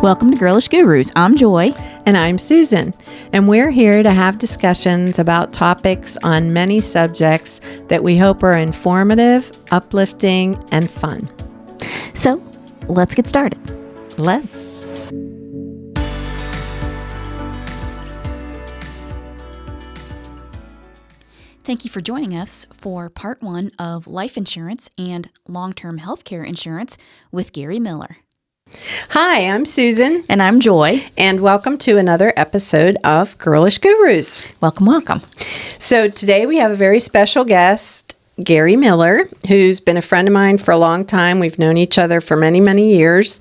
Welcome to Girlish Gurus. I'm Joy. And I'm Susan. And we're here to have discussions about topics on many subjects that we hope are informative, uplifting, and fun. So, let's get started. Let's. Thank you for joining us for part 1 of life insurance and long-term healthcare insurance with Gary Miller. Hi, I'm Susan. And I'm Joy. And welcome to another episode of Girlish Gurus. Welcome, welcome. So today we have a very special guest, Gary Miller, who's been a friend of mine for a long time. We've known each other for many, many years.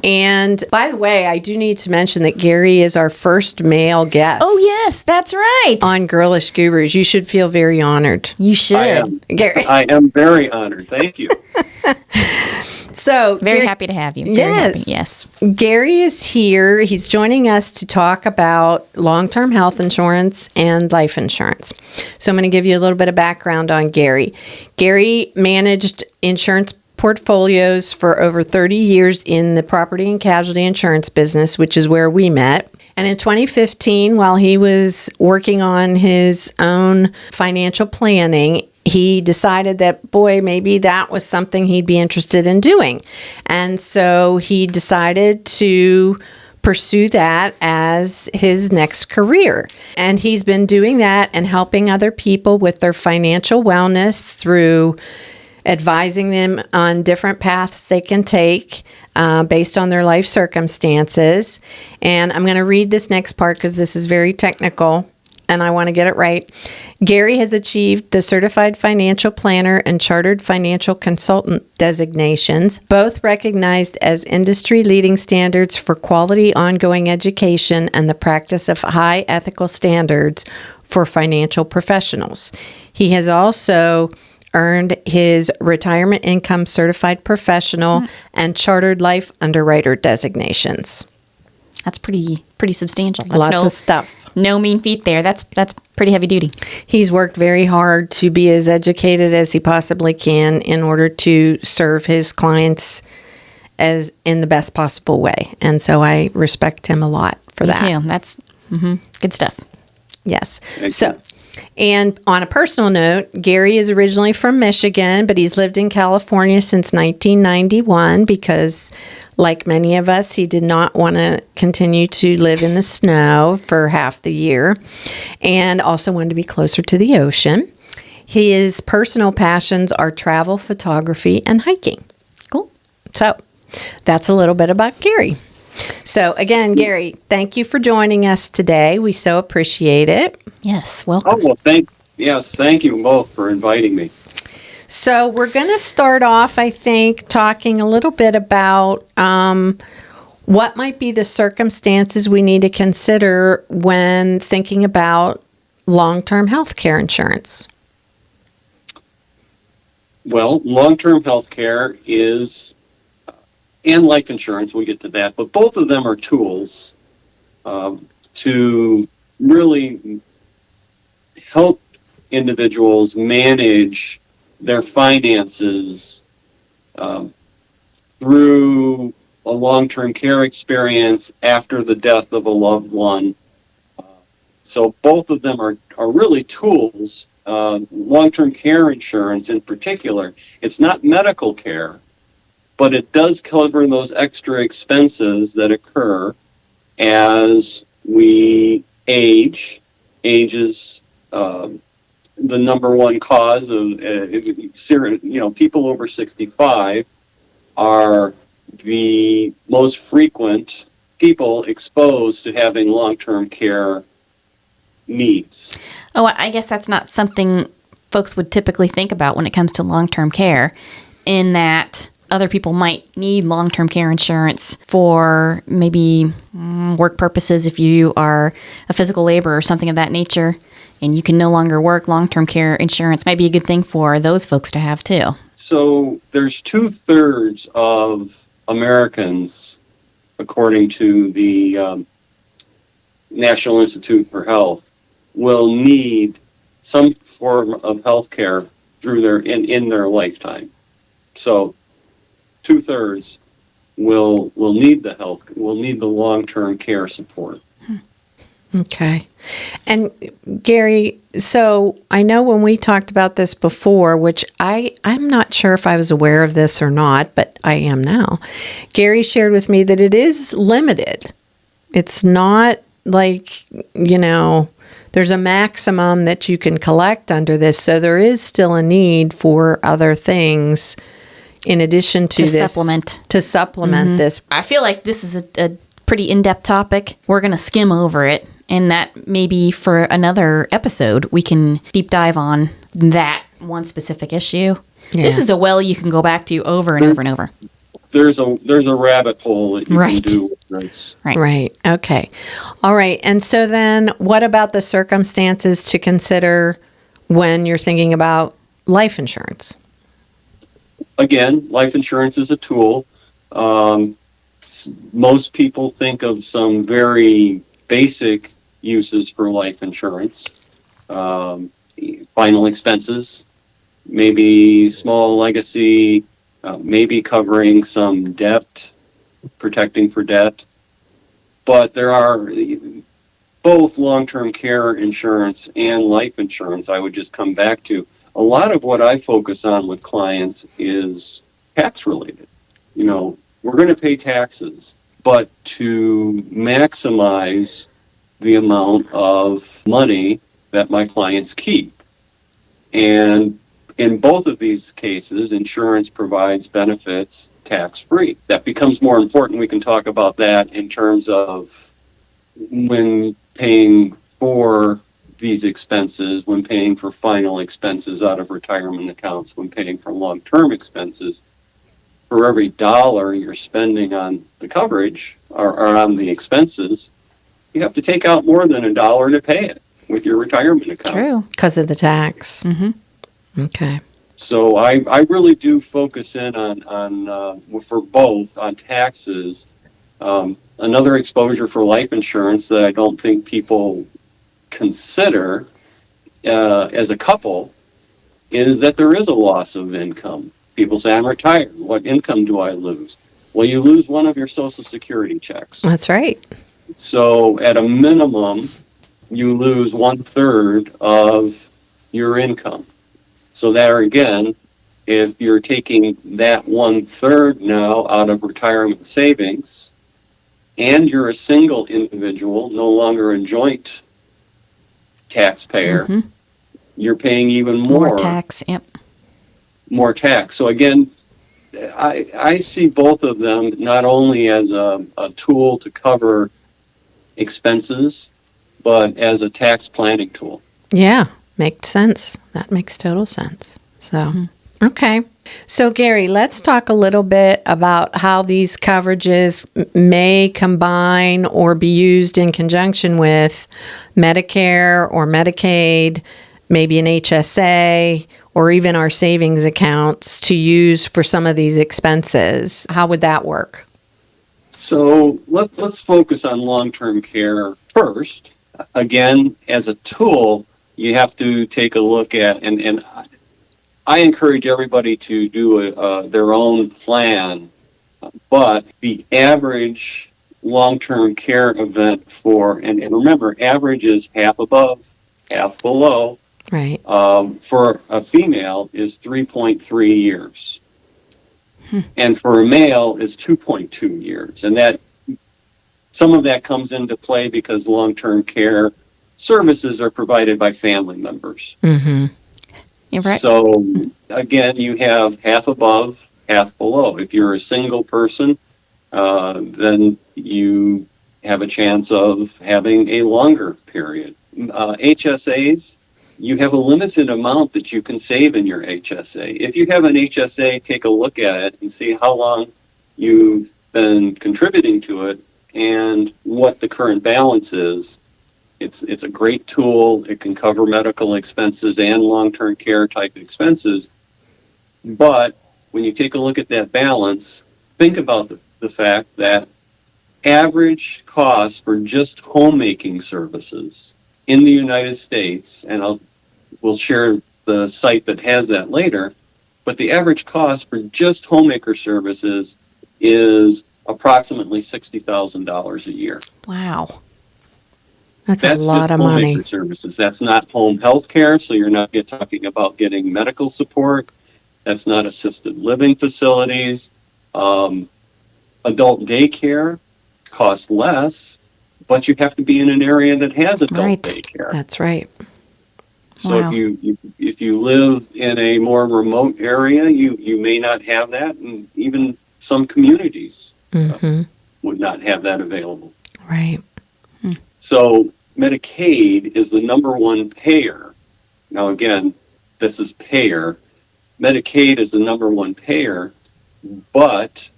And by the way, I do need to mention that Gary is our first male guest. Oh, yes, that's right. On Girlish Gurus. You should feel very honored. You should. Gary. I am very honored. Thank you. So Very happy to have you. Very happy. Yes. Gary is here. He's joining us to talk about long-term health insurance and life insurance. So I'm going to give you a little bit of background on Gary. Gary managed insurance portfolios for over 30 years in the property and casualty insurance business, which is where we met. And in 2015, while he was working on his own financial planning, he decided that, boy, maybe that was something he'd be interested in doing. And so he decided to pursue that as his next career. And he's been doing that and helping other people with their financial wellness through advising them on different paths they can take based on their life circumstances. And I'm going to read this next part because this is very technical and I want to get it right. Gary has achieved the Certified Financial Planner and Chartered Financial Consultant designations, both recognized as industry-leading standards for quality ongoing education and the practice of high ethical standards for financial professionals. He has also earned his Retirement Income Certified Professional and Chartered Life Underwriter designations. That's pretty substantial. That's Lots of stuff. No mean feat there. That's pretty heavy duty. He's worked very hard to be as educated as he possibly can in order to serve his clients as in the best possible way. And so I respect him a lot for that. Me too. That's good stuff. Yes. Thank you. And on a personal note, Gary is originally from Michigan, but he's lived in California since 1991 because, like many of us, he did not want to continue to live in the snow for half the year and also wanted to be closer to the ocean. His personal passions are travel, photography, and hiking. Cool. So that's a little bit about Gary. So again, Gary, thank you for joining us today. We so appreciate it. Yes, welcome. Oh, well, thank you both for inviting me. So we're going to start off, I think, talking a little bit about what might be the circumstances we need to consider when thinking about long-term health care insurance. Well, long-term health care is, and life insurance, we'll get to that, but both of them are tools to really help individuals manage their finances through a long-term care experience after the death of a loved one. So both of them are really tools. Long-term care insurance in particular, it's not medical care, but it does cover those extra expenses that occur as we age. Age is the number one cause of, people over 65 are the most frequent people exposed to having long-term care needs. Oh, I guess that's not something folks would typically think about when it comes to long-term care, in that other people might need long-term care insurance for maybe work purposes. If you are a physical laborer or something of that nature and you can no longer work, long-term care insurance might be a good thing for those folks to have too. So there's 2/3 of Americans, according to the National Institute for Health, will need some form of health care through in their lifetime. So 2/3 will need the long-term care support. Okay. And Gary, so I know when we talked about this before, which I'm not sure if I was aware of this or not, but I am now. Gary shared with me that it is limited. It's not like, there's a maximum that you can collect under this. So there is still a need for other things in addition to this. To supplement this. I feel like this is a pretty in-depth topic. We're going to skim over it. And that maybe for another episode, we can deep dive on that one specific issue. Yeah. This is a well you can go back to over and over and over. There's a rabbit hole that you can do with this. Right. Okay. All right. And so then what about the circumstances to consider when you're thinking about life insurance? Again, life insurance is a tool. Most people think of some very basic uses for life insurance. Final expenses, maybe small legacy, maybe covering some debt, protecting for debt. But there are both long-term care insurance and life insurance. I would just come back to a lot of what I focus on with clients is tax related. We're going to pay taxes, but to maximize the amount of money that my clients keep. And in both of these cases, insurance provides benefits tax-free. That becomes more important. We can talk about that in terms of when paying for these expenses, when paying for final expenses out of retirement accounts, when paying for long-term expenses. For every dollar you're spending on the coverage or on the expenses, you have to take out more than $1 to pay it with your retirement account. True, because of the tax. Mm-hmm. Okay. So I really do focus in on for both on taxes. Another exposure for life insurance that I don't think people consider as a couple is that there is a loss of income. People say, I'm retired. What income do I lose? Well, you lose one of your Social Security checks. That's right. So at a minimum, you lose 1/3 of your income. So there again, if you're taking that 1/3 now out of retirement savings, and you're a single individual, no longer a joint taxpayer, you're paying even more tax. Yep. More tax. So again, I see both of them not only as a tool to cover expenses, but as a tax planning tool. Yeah, makes sense. That makes total sense. So, okay. So, Gary, let's talk a little bit about how these coverages may combine or be used in conjunction with Medicare or Medicaid, maybe an HSA, or even our savings accounts to use for some of these expenses. How would that work? So let's focus on long-term care first. Again, as a tool, you have to take a look at, and I encourage everybody to do their own plan, but the average long-term care event and remember, average is half above, half below. Right. For a female is 3.3 years. And for a male is 2.2 years. And that some of that comes into play because long-term care services are provided by family members. Mm-hmm. You're right. So again, you have half above, half below. If you're a single person, then you have a chance of having a longer period. HSAs, you have a limited amount that you can save in your HSA. If you have an HSA, take a look at it and see how long you've been contributing to it and what the current balance is. It's a great tool. It can cover medical expenses and long-term care type expenses. But when you take a look at that balance, think about the fact that average cost for just homemaking services in the United States, and we'll share the site that has that later, but the average cost for just homemaker services is approximately $60,000 a year. Wow. That's a lot just of homemaker money. services. That's not home health care, so you're not talking about getting medical support. That's not assisted living facilities. Adult daycare costs less, but you have to be in an area that has adult Right. daycare. That's right. So Wow. if you live in a more remote area, you may not have that, and even some communities would not have that available. Right. So Medicaid is the number one payer. Now again, this is payer. Medicaid is the number one payer, but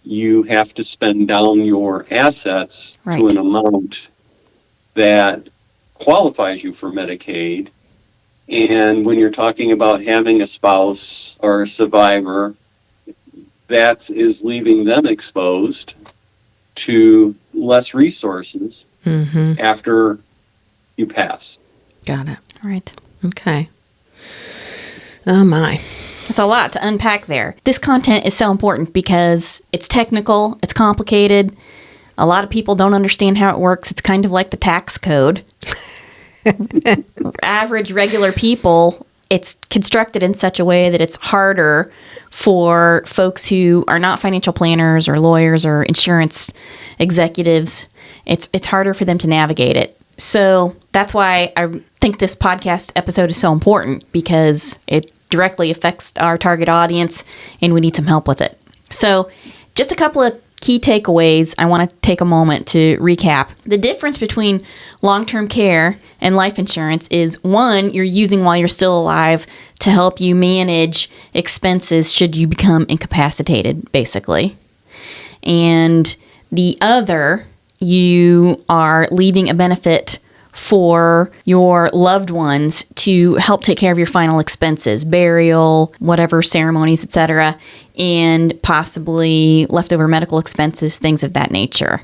you have to spend down your assets Right. to an amount that qualifies you for Medicaid. And when you're talking about having a spouse or a survivor, that is leaving them exposed to less resources after you pass. Got it. Right. Okay. Oh, my. It's a lot to unpack there. This content is so important because it's technical, it's complicated. A lot of people don't understand how it works. It's kind of like the tax code. Average, regular people, it's constructed in such a way that it's harder for folks who are not financial planners or lawyers or insurance executives. It's harder for them to navigate it. So that's why I think this podcast episode is so important, because it directly affects our target audience and we need some help with it. So just a couple of key takeaways I want to take a moment to recap. The difference between long-term care and life insurance is, one, you're using while you're still alive to help you manage expenses should you become incapacitated, basically. And the other, you are leaving a benefit for your loved ones to help take care of your final expenses, burial, whatever ceremonies, etc., and possibly leftover medical expenses, things of that nature.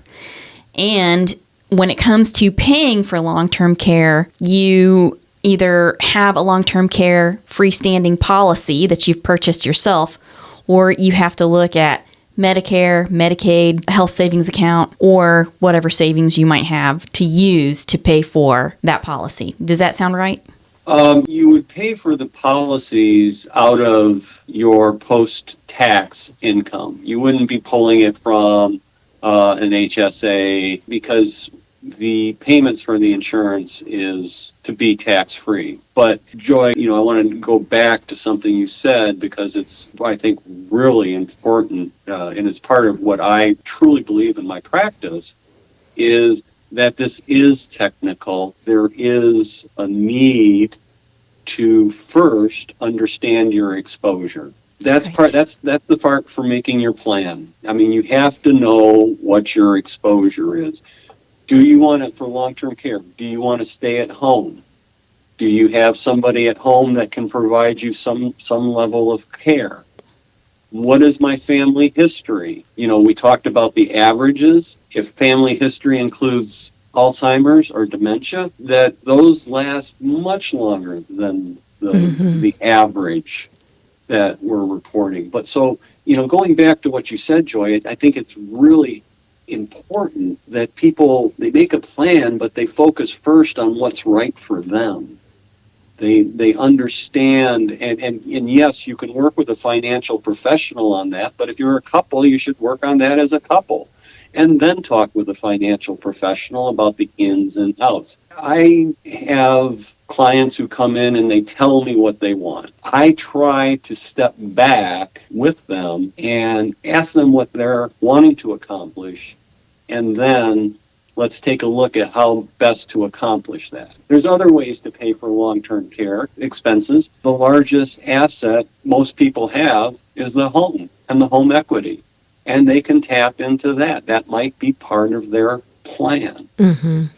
And when it comes to paying for long-term care, you either have a long-term care freestanding policy that you've purchased yourself, or you have to look at Medicare, Medicaid, health savings account, or whatever savings you might have to use to pay for that policy. Does that sound right? You would pay for the policies out of your post-tax income. You wouldn't be pulling it from an HSA, because the payments for the insurance is to be tax-free. But Joy, I want to go back to something you said, because it's, I think, really important, and it's part of what I truly believe in my practice, is that this is technical. There is a need to first understand your exposure. That's Right. that's the part for making your plan. I mean, you have to know what your exposure is. Do you want it for long-term care? Do you want to stay at home? Do you have somebody at home that can provide you some level of care? What is my family history? We talked about the averages. If family history includes Alzheimer's or dementia, that those last much longer than the average that we're reporting. But so, going back to what you said, Joy, I think it's really important that people, they make a plan, but they focus first on what's right for them. They understand, and yes, you can work with a financial professional on that, but if you're a couple, you should work on that as a couple, and then talk with a financial professional about the ins and outs. I have clients who come in and they tell me what they want. I try to step back with them and ask them what they're wanting to accomplish, and then let's take a look at how best to accomplish that. There's other ways to pay for long-term care expenses. The largest asset most people have is the home and the home equity, and they can tap into that. That might be part of their plan.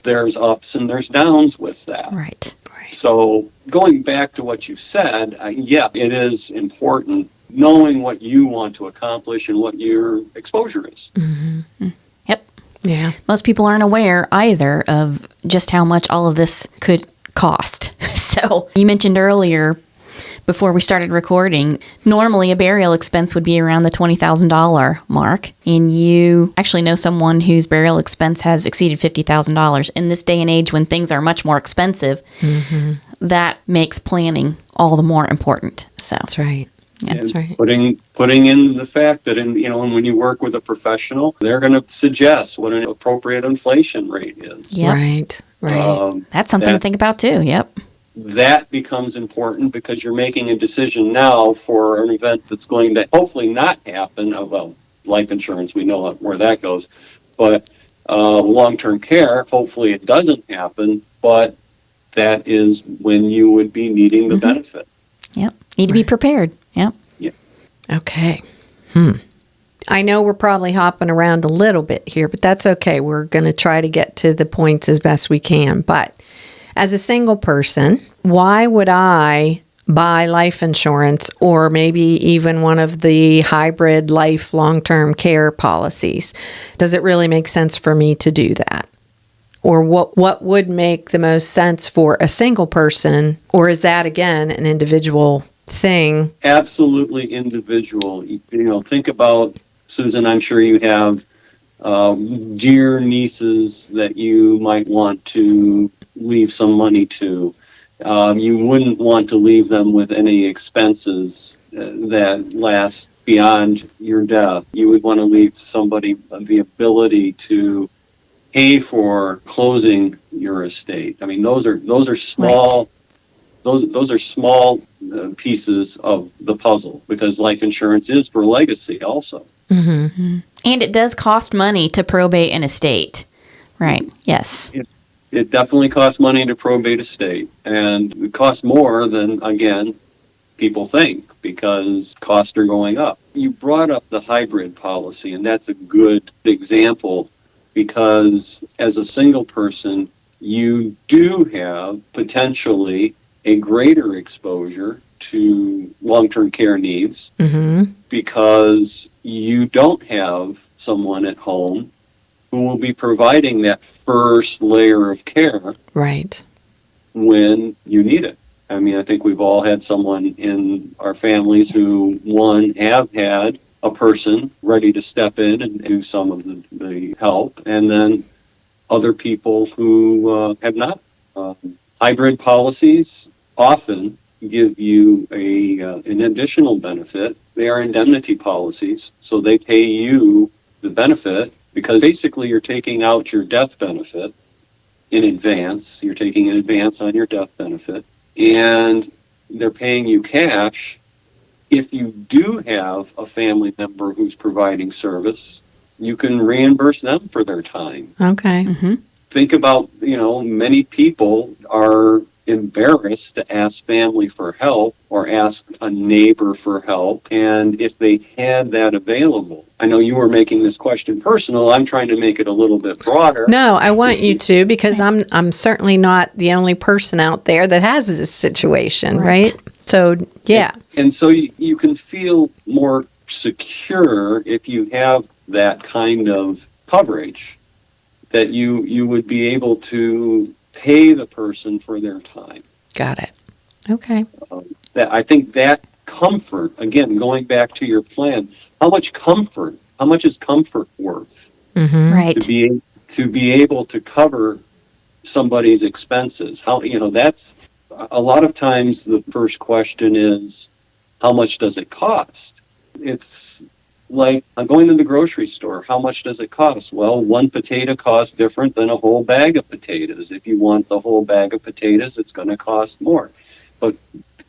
There's ups and there's downs with that. Right. So going back to what you said, yeah, it is important knowing what you want to accomplish and what your exposure is. Yep. Yeah. Most people aren't aware either of just how much all of this could cost. So you mentioned earlier, before we started recording, normally a burial expense would be around the $20,000 mark. And you actually know someone whose burial expense has exceeded $50,000. In this day and age when things are much more expensive, that makes planning all the more important. So That's right. That's right. Putting in the fact that when you work with a professional, they're going to suggest what an appropriate inflation rate is. Yep. Right. That's something to think about too. Yep. That becomes important because you're making a decision now for an event that's going to hopefully not happen. Well, life insurance, we know where that goes, but long-term care, hopefully it doesn't happen, but that is when you would be needing the benefit. Yep. Need to be prepared. Yep. Yeah. Okay. I know we're probably hopping around a little bit here, but that's okay. We're going to try to get to the points as best we can. But as a single person, why would I buy life insurance or maybe even one of the hybrid life long-term care policies? Does it really make sense for me to do that? Or what would make the most sense for a single person? Or is that, again, an individual thing? Absolutely individual. Think about, Susan, I'm sure you have dear nieces that you might want to leave some money to. You wouldn't want to leave them with any expenses that last beyond your death. You would want to leave somebody the ability to pay for closing your estate. I mean, those are small. Right. Those are small pieces of the puzzle because life insurance is for legacy also. Mm-hmm. And it does cost money to probate an estate. Right. Yes. It definitely costs money to probate estate, and it costs more than, again, people think because costs are going up. You brought up the hybrid policy, and that's a good example because as a single person, you do have potentially a greater exposure to long-term care needs because you don't have someone at home who will be providing that first layer of care right when you need it. I mean, I think we've all had someone in our families who, one, have had a person ready to step in and do some of the help, and then other people who have not. Hybrid policies often give you an additional benefit. They are indemnity policies, so they pay you the benefit because basically you're taking out your death benefit in advance. You're taking an advance on your death benefit, and they're paying you cash. If you do have a family member who's providing service, you can reimburse them for their time. Okay. Mm-hmm. Think about, many people are embarrassed to ask family for help or ask a neighbor for help. And if they had that available, I know you were making this question personal. I'm trying to make it a little bit broader. No, I want you to because I'm certainly not the only person out there that has this situation, right? So, yeah. And so you can feel more secure if you have that kind of coverage that you would be able to pay the person for their time. Got it. Okay. I think that comfort, again, going back to your plan, how much is comfort worth? Mm-hmm. Right. To be able to cover somebody's expenses. That's a lot of times the first question is, how much does it cost? It's like I'm going to the grocery store. How much does it cost? Well, one potato costs different than a whole bag of potatoes. If you want the whole bag of potatoes, it's going to cost more. But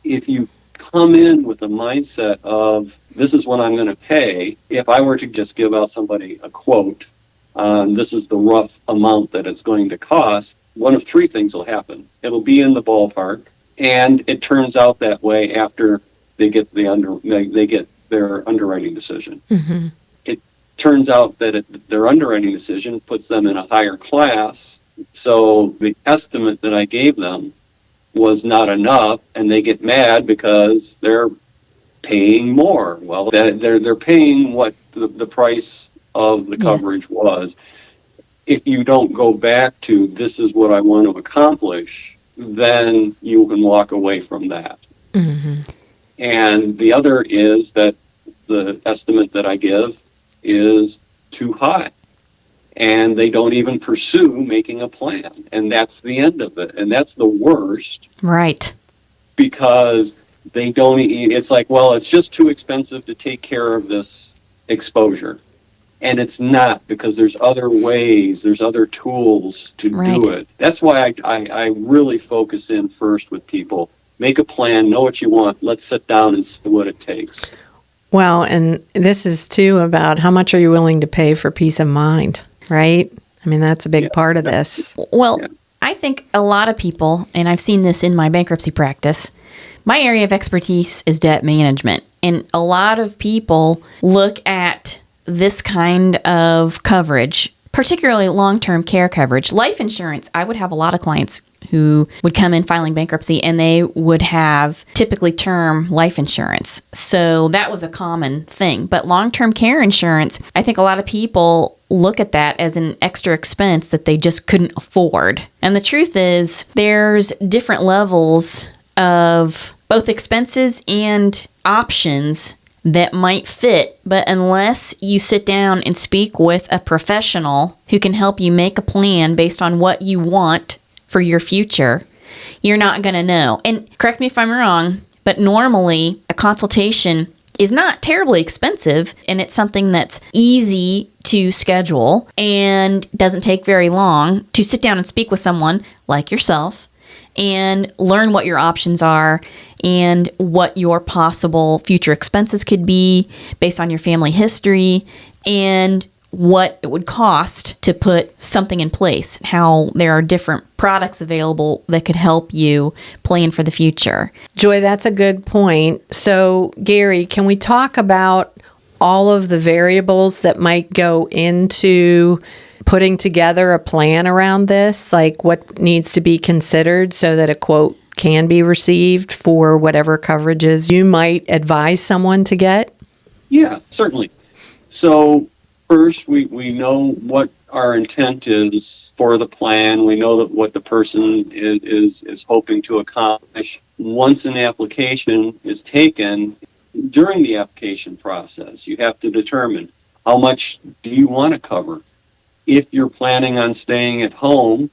if you come in with the mindset of, this is what I'm going to pay, if I were to just give out somebody a quote, this is the rough amount that it's going to cost, one of three things will happen. It'll be in the ballpark, and it turns out that way after they get their underwriting decision. Mm-hmm. It turns out that their underwriting decision puts them in a higher class, so the estimate that I gave them was not enough, and they get mad because they're paying more. Well, they're paying what the price of the coverage was. If you don't go back to, this is what I want to accomplish, then you can walk away from that. Mm-hmm. And the other is that the estimate that I give is too high. And they don't even pursue making a plan. And that's the end of it. And that's the worst. Right. Because they don't, it's like, well, it's just too expensive to take care of this exposure. And it's not, because there's other ways, there's other tools to do it. That's why I really focus in first with people. Make a plan, know what you want, let's sit down and see what it takes. Well, and this is too about how much are you willing to pay for peace of mind, right? I mean, that's a big part of this. Well, I think a lot of people, and I've seen this in my bankruptcy practice, my area of expertise is debt management. And a lot of people look at this kind of coverage, particularly long-term care coverage. Life insurance, I would have a lot of clients who would come in filing bankruptcy and they would have typically term life insurance. So that was a common thing. But long-term care insurance, I think a lot of people look at that as an extra expense that they just couldn't afford. And the truth is there's different levels of both expenses and options that might fit, but unless you sit down and speak with a professional who can help you make a plan based on what you want for your future, you're not going to know. And correct me if I'm wrong, but normally a consultation is not terribly expensive, and it's something that's easy to schedule and doesn't take very long to sit down and speak with someone like yourself and learn what your options are and what your possible future expenses could be based on your family history and what it would cost to put something in place, how there are different products available that could help you plan for the future. Joy, that's a good point. So, Gary, can we talk about all of the variables that might go into putting together a plan around this, like what needs to be considered so that a quote can be received for whatever coverages you might advise someone to get? Yeah, certainly. So first, we know what our intent is for the plan. We know that what the person is hoping to accomplish. Once an application is taken, during the application process, you have to determine how much do you want to cover. If you're planning on staying at home,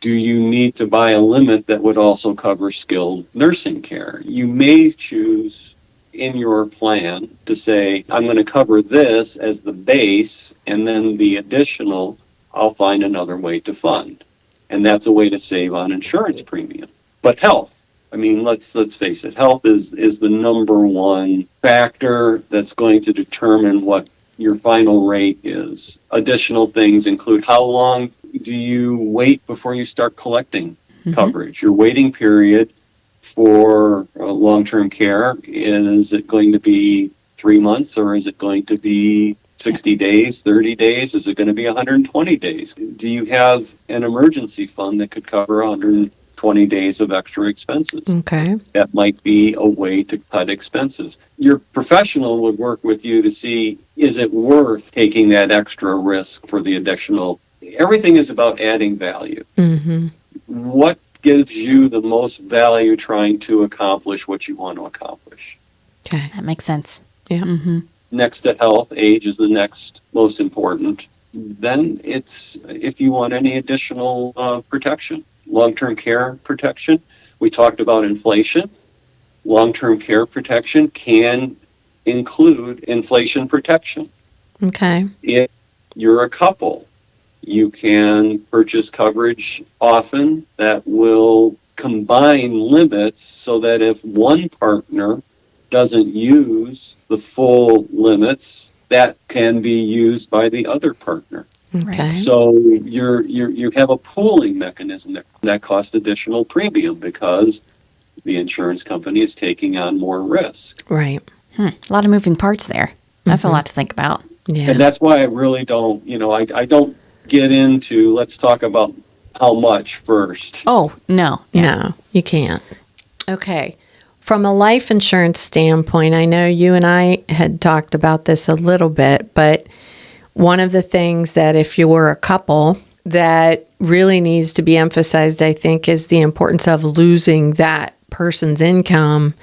do you need to buy a limit that would also cover skilled nursing care? You may choose in your plan to say, I'm going to cover this as the base, and then the additional, I'll find another way to fund. And that's a way to save on insurance premium. But health, I mean, let's face it, health is the number one factor that's going to determine what your final rate is. Additional things include how long do you wait before you start collecting coverage? Your waiting period for long-term care, is it going to be 3 months, or is it going to be 60 days, 30 days? Is it going to be 120 days? Do you have an emergency fund that could cover 120 days of extra expenses? Okay. That might be a way to cut expenses. Your professional would work with you to see, is it worth taking that extra risk for the additional? Everything is about adding value. Mm-hmm. What gives you the most value trying to accomplish what you want to accomplish? Okay. That makes sense. Yeah. Mm-hmm. Next to health, age is the next most important. Then it's if you want any additional protection. Long-term care protection. We talked about inflation. Long-term care protection can include inflation protection. Okay. If you're a couple, you can purchase coverage often that will combine limits so that if one partner doesn't use the full limits, that can be used by the other partner. Okay. So you have a pooling mechanism that costs additional premium because the insurance company is taking on more risk. Right. A lot of moving parts there. That's a lot to think about. Yeah. And that's why I really don't, I don't get into, let's talk about how much first. Oh, no. No, you can't. Okay. From a life insurance standpoint, I know you and I had talked about this a little bit, but one of the things that if you're a couple that really needs to be emphasized, I think, is the importance of losing that person's income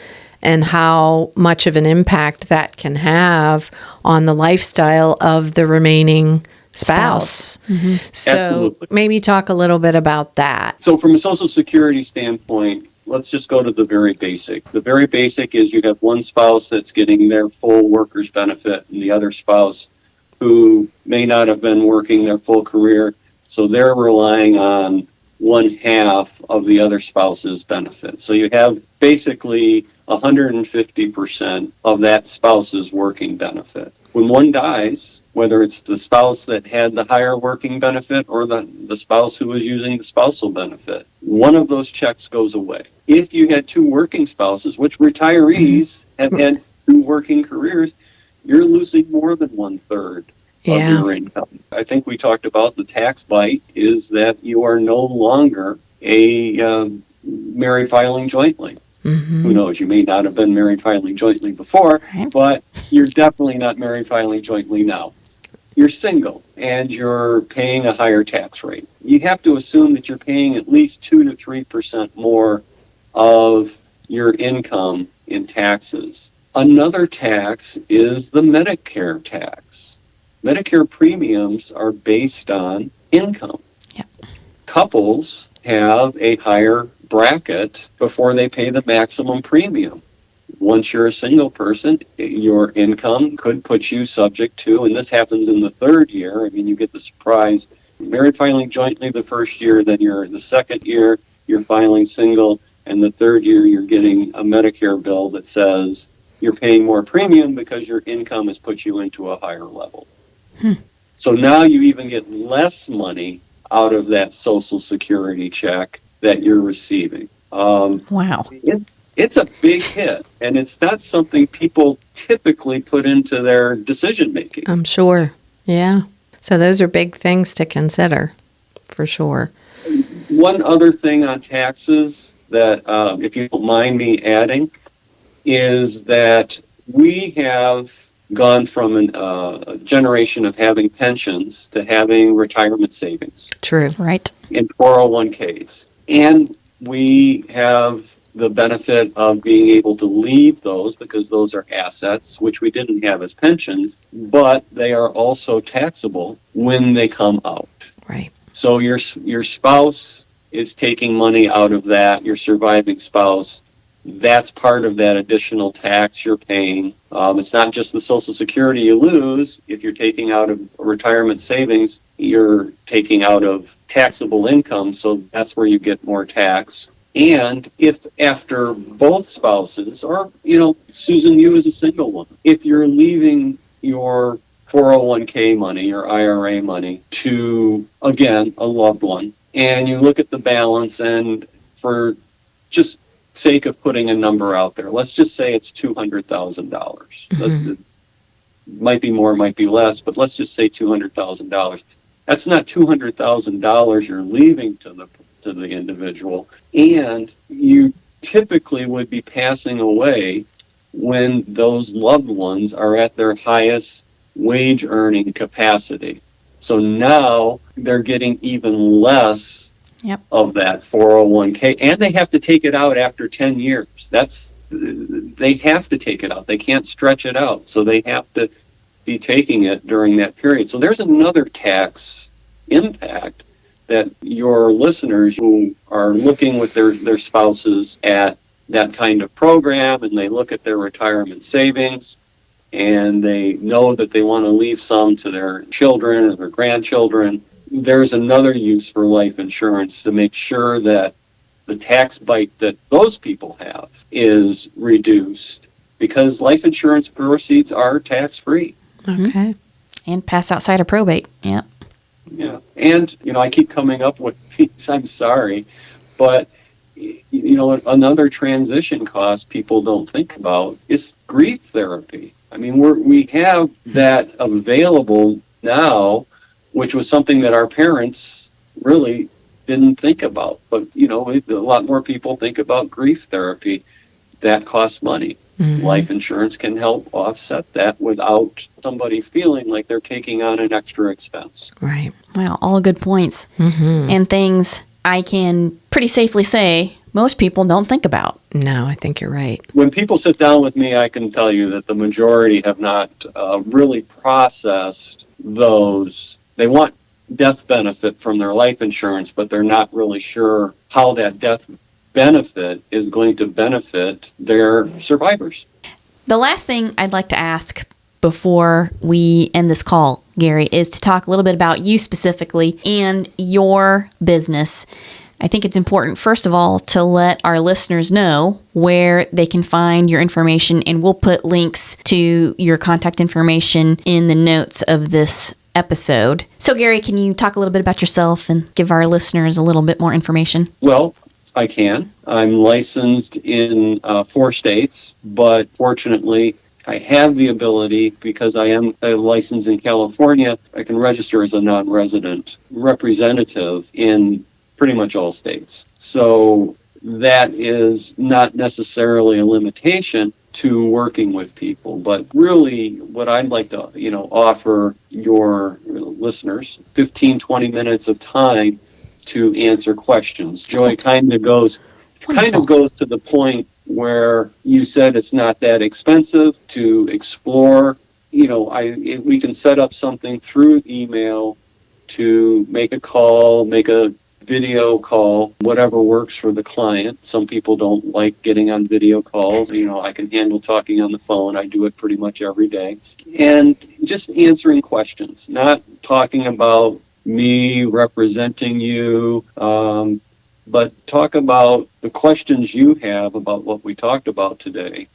and how much of an impact that can have on the lifestyle of the remaining spouse. So Absolutely. maybe talk a little bit about that. So from a Social Security standpoint, let's just go to the very basic. The very basic is you have one spouse that's getting their full workers' benefit and the other spouse who may not have been working their full career, so they're relying on one half of the other spouse's benefit. So you have basically 150% of that spouse's working benefit. When one dies, whether it's the spouse that had the higher working benefit or the spouse who was using the spousal benefit, one of those checks goes away. If you had two working spouses, which retirees have had two working careers, you're losing more than 1/3 of your income. I think we talked about the tax bite is that you are no longer a married filing jointly. Who knows? You may not have been married filing jointly before, but you're definitely not married filing jointly now. You're single and you're paying a higher tax rate. You have to assume that you're paying at least 2 to 3% more of your income in taxes. Another tax is the Medicare tax. Medicare premiums are based on income. Yep. Couples have a higher bracket before they pay the maximum premium. Once you're a single person, your income could put you subject to, and this happens in the third year. I mean, you get the surprise. Married filing jointly the first year, then the second year, you're filing single, and the third year, you're getting a Medicare bill that says you're paying more premium because your income has put you into a higher level. So now you even get less money out of that Social Security check that you're receiving. Wow. It's a big hit, and it's not something people typically put into their decision making. I'm sure. Yeah. So those are big things to consider, for sure. One other thing on taxes that, if you don't mind me adding, is that we have gone from a generation of having pensions to having retirement savings. True. Right. In 401ks. And we have the benefit of being able to leave those because those are assets, which we didn't have as pensions, but they are also taxable when they come out. Right. So your spouse is taking money out of that, your surviving spouse. That's part of that additional tax you're paying. It's not just the Social Security you lose. If you're taking out of retirement savings, you're taking out of taxable income, so that's where you get more tax. And if after both spouses, or, Susan, you as a single one, if you're leaving your 401k money, your IRA money, to, again, a loved one, and you look at the balance, and for just sake of putting a number out there, let's just say it's $200,000. Might be more, might be less, but let's just say $200,000. That's not $200,000 you're leaving to the individual, and you typically would be passing away when those loved ones are at their highest wage earning capacity. So now they're getting even less of that 401k, and they have to take it out after 10 years. They have to take it out. They can't stretch it out. So they have to be taking it during that period. So there's another tax impact that your listeners who are looking with their spouses at that kind of program, and they look at their retirement savings, and they know that they want to leave some to their children or their grandchildren, there's another use for life insurance to make sure that the tax bite that those people have is reduced, because life insurance proceeds are tax-free. Okay. And pass outside of probate. Yeah. Yeah. And, I keep coming up with these, I'm sorry, but, another transition cost people don't think about is grief therapy. I mean, we have that available now, which was something that our parents really didn't think about. But, a lot more people think about grief therapy. That costs money. Life insurance can help offset that without somebody feeling like they're taking on an extra expense. Right. Wow. All good points. And things I can pretty safely say most people don't think about. No, I think you're right. When people sit down with me, I can tell you that the majority have not really processed those. They want death benefit from their life insurance, but they're not really sure how that death benefit is going to benefit their survivors. The last thing I'd like to ask before we end this call, Gary, is to talk a little bit about you specifically and your business. I think it's important, first of all, to let our listeners know where they can find your information, and we'll put links to your contact information in the notes of this episode. So, Gary, can you talk a little bit about yourself and give our listeners a little bit more information? Well, I can. I'm licensed in 4 states, but fortunately, I have the ability, because I am licensed in California, I can register as a non-resident representative in pretty much all states. So that is not necessarily a limitation to working with people, but really what I'd like to, offer your listeners 15, 20 minutes of time to answer questions. Joy kind of goes to the point where you said it's not that expensive to explore. We can set up something through email to make a call, make a video call, whatever works for the client. Some people don't like getting on video calls. I can handle talking on the phone. I do it pretty much every day. And just answering questions, not talking about me representing you, but talk about the questions you have about what we talked about today.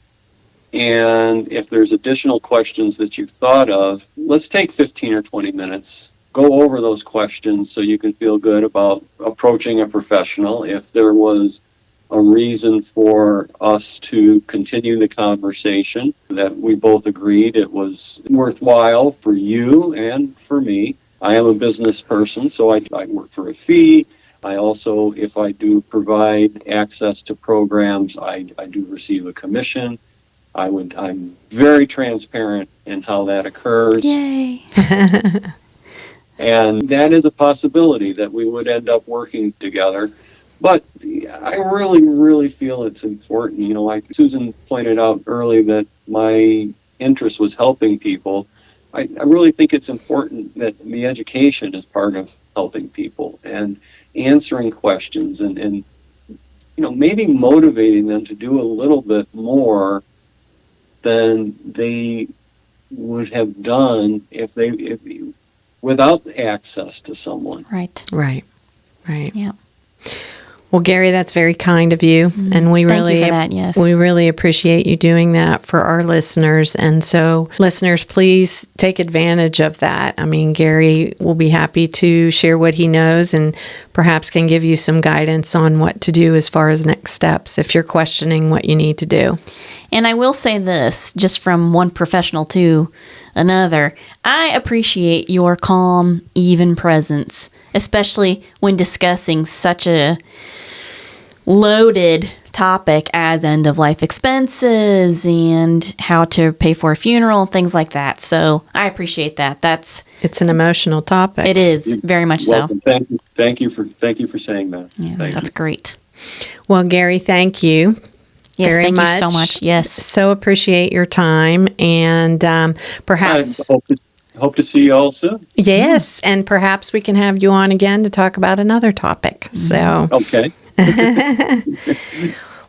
And if there's additional questions that you've thought of, let's take 15 or 20 minutes. Go over those questions so you can feel good about approaching a professional. If there was a reason for us to continue the conversation that we both agreed it was worthwhile for you and for me. I am a business person, so I work for a fee. I also, if I do provide access to programs, I do receive a commission. I'm very transparent in how that occurs. Yay. And that is a possibility that we would end up working together. But I really, really feel it's important. Like Susan pointed out early that my interest was helping people. I really think it's important that the education is part of helping people and answering questions and maybe motivating them to do a little bit more than they would have done if without access to someone. Right. Yeah. Well, Gary, that's very kind of you, and we Thank you for that, yes. we really appreciate you doing that for our listeners. And so, listeners, please take advantage of that. I mean, Gary will be happy to share what he knows and perhaps can give you some guidance on what to do as far as next steps if you're questioning what you need to do. And I will say this, just from one professional to another, I appreciate your calm, even presence, especially when discussing such a loaded topic as end-of-life expenses and how to pay for a funeral and things like that. So I appreciate that. It's an emotional topic. It is, very much so. Thank you for saying that. Yeah, that's great. Well, Gary, thank you. Yes, very thank much. you so much. Yes. So appreciate your time, and perhaps... I hope to see you all soon. Yes, and perhaps we can have you on again to talk about another topic. So Okay.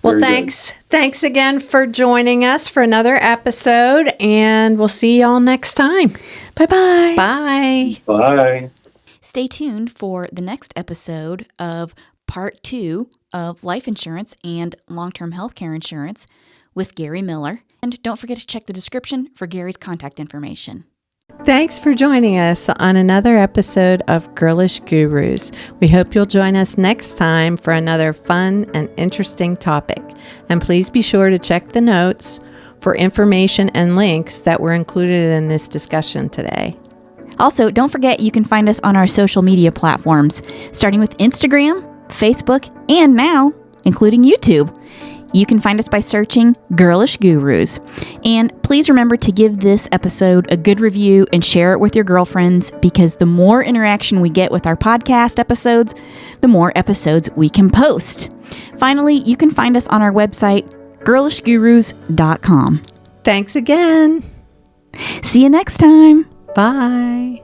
Well, thanks again for joining us for another episode, and we'll see you all next time. Bye-bye. Bye. Bye. Stay tuned for the next episode of Part 2 of Life Insurance and Long-Term Healthcare Insurance with Gary Miller. And don't forget to check the description for Gary's contact information. Thanks for joining us on another episode of Girlish Gurus. We hope you'll join us next time for another fun and interesting topic. And please be sure to check the notes for information and links that were included in this discussion today. Also, don't forget you can find us on our social media platforms, starting with Instagram, Facebook, and now, including YouTube. You can find us by searching Girlish Gurus. And please remember to give this episode a good review and share it with your girlfriends, because the more interaction we get with our podcast episodes, the more episodes we can post. Finally, you can find us on our website, girlishgurus.com. Thanks again. See you next time. Bye.